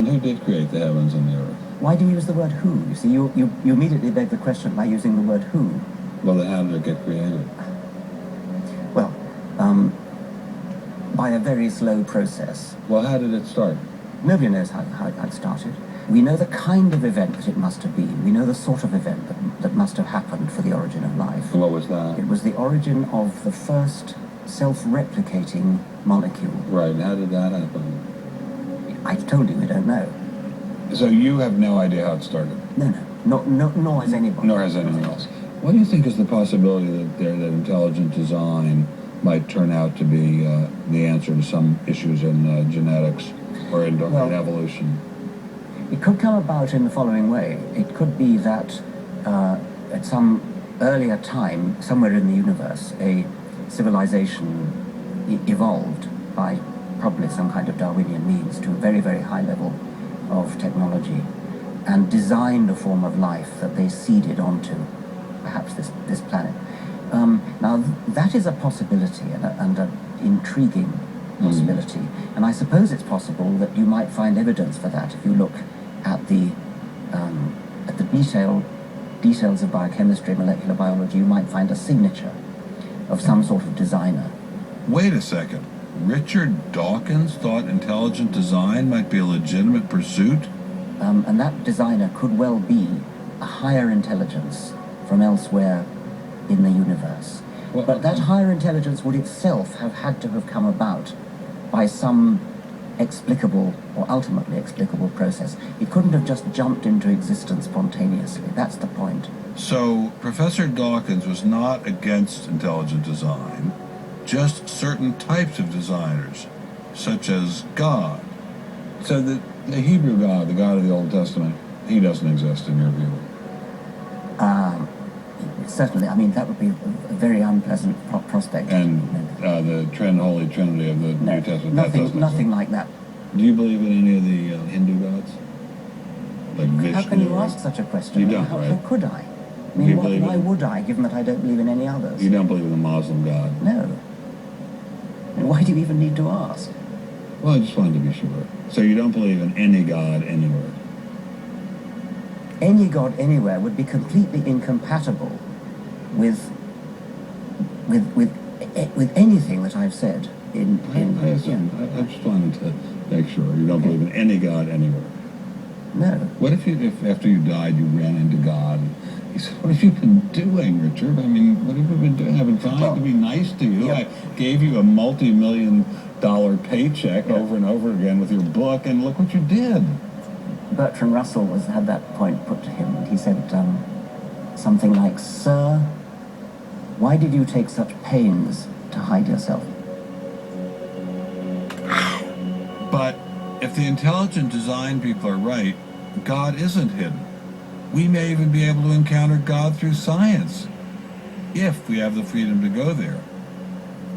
And who did create the heavens and the earth? Why do you use the word who? You see, you immediately beg the question by using the word who. Well, then how did it get created? Well, by a very slow process. Well, how did it start? Nobody knows how it started. We know the kind of event that it must have been. We know the sort of event that must have happened for the origin of life. What was that? It was the origin of the first self-replicating molecule. Right, and how did that happen? I've told you we don't know. So you have no idea how it started? No, nor has anybody. Nor has anyone else. What do you think is the possibility that intelligent design might turn out to be the answer to some issues in genetics or in evolution? It could come about in the following way. It could be that at some earlier time, somewhere in the universe, a civilization evolved by probably some kind of Darwinian means to a very, very high level of technology and designed a form of life that they seeded onto perhaps this planet. Now, that is a possibility and an intriguing possibility. And I suppose it's possible that you might find evidence for that if you look at the details of biochemistry, molecular biology. You might find a signature of some sort of designer. Wait a second. Richard Dawkins thought intelligent design might be a legitimate pursuit? And that designer could well be a higher intelligence from elsewhere in the universe. Well, but that higher intelligence would itself have had to have come about by some explicable or ultimately explicable process. It couldn't have just jumped into existence spontaneously. That's the point. So Professor Dawkins was not against intelligent design, just certain types of designers, such as God. So the Hebrew God, the God of the Old Testament, he doesn't exist in your view? Certainly. I mean, that would be a very unpleasant prospect. And the Holy Trinity of the New Testament? Nothing like that. Do you believe in any of the Hindu gods? Like Vishnu? How can you ask such a question? You don't, how, right? How could I? I mean, why would I, given that I don't believe in any others? You don't believe in the Muslim God? No. And why do you even need to ask? Well, I just wanted to be sure. So you don't believe in any God anywhere? Any God anywhere would be completely incompatible with anything that I've said I just wanted to make sure you don't believe in any God anywhere. No. What if after you died you ran into God and he said, "What have you been doing, Richard? I mean, what have you been doing? I've been trying to be nice to you. I gave you a multi-million-dollar paycheck over and over again with your book, and look what you did." Bertrand Russell had that point put to him, and he said something like, "Sir, why did you take such pains to hide yourself?" But if the intelligent design people are right, God isn't hidden. We may even be able to encounter God through science, if we have the freedom to go there.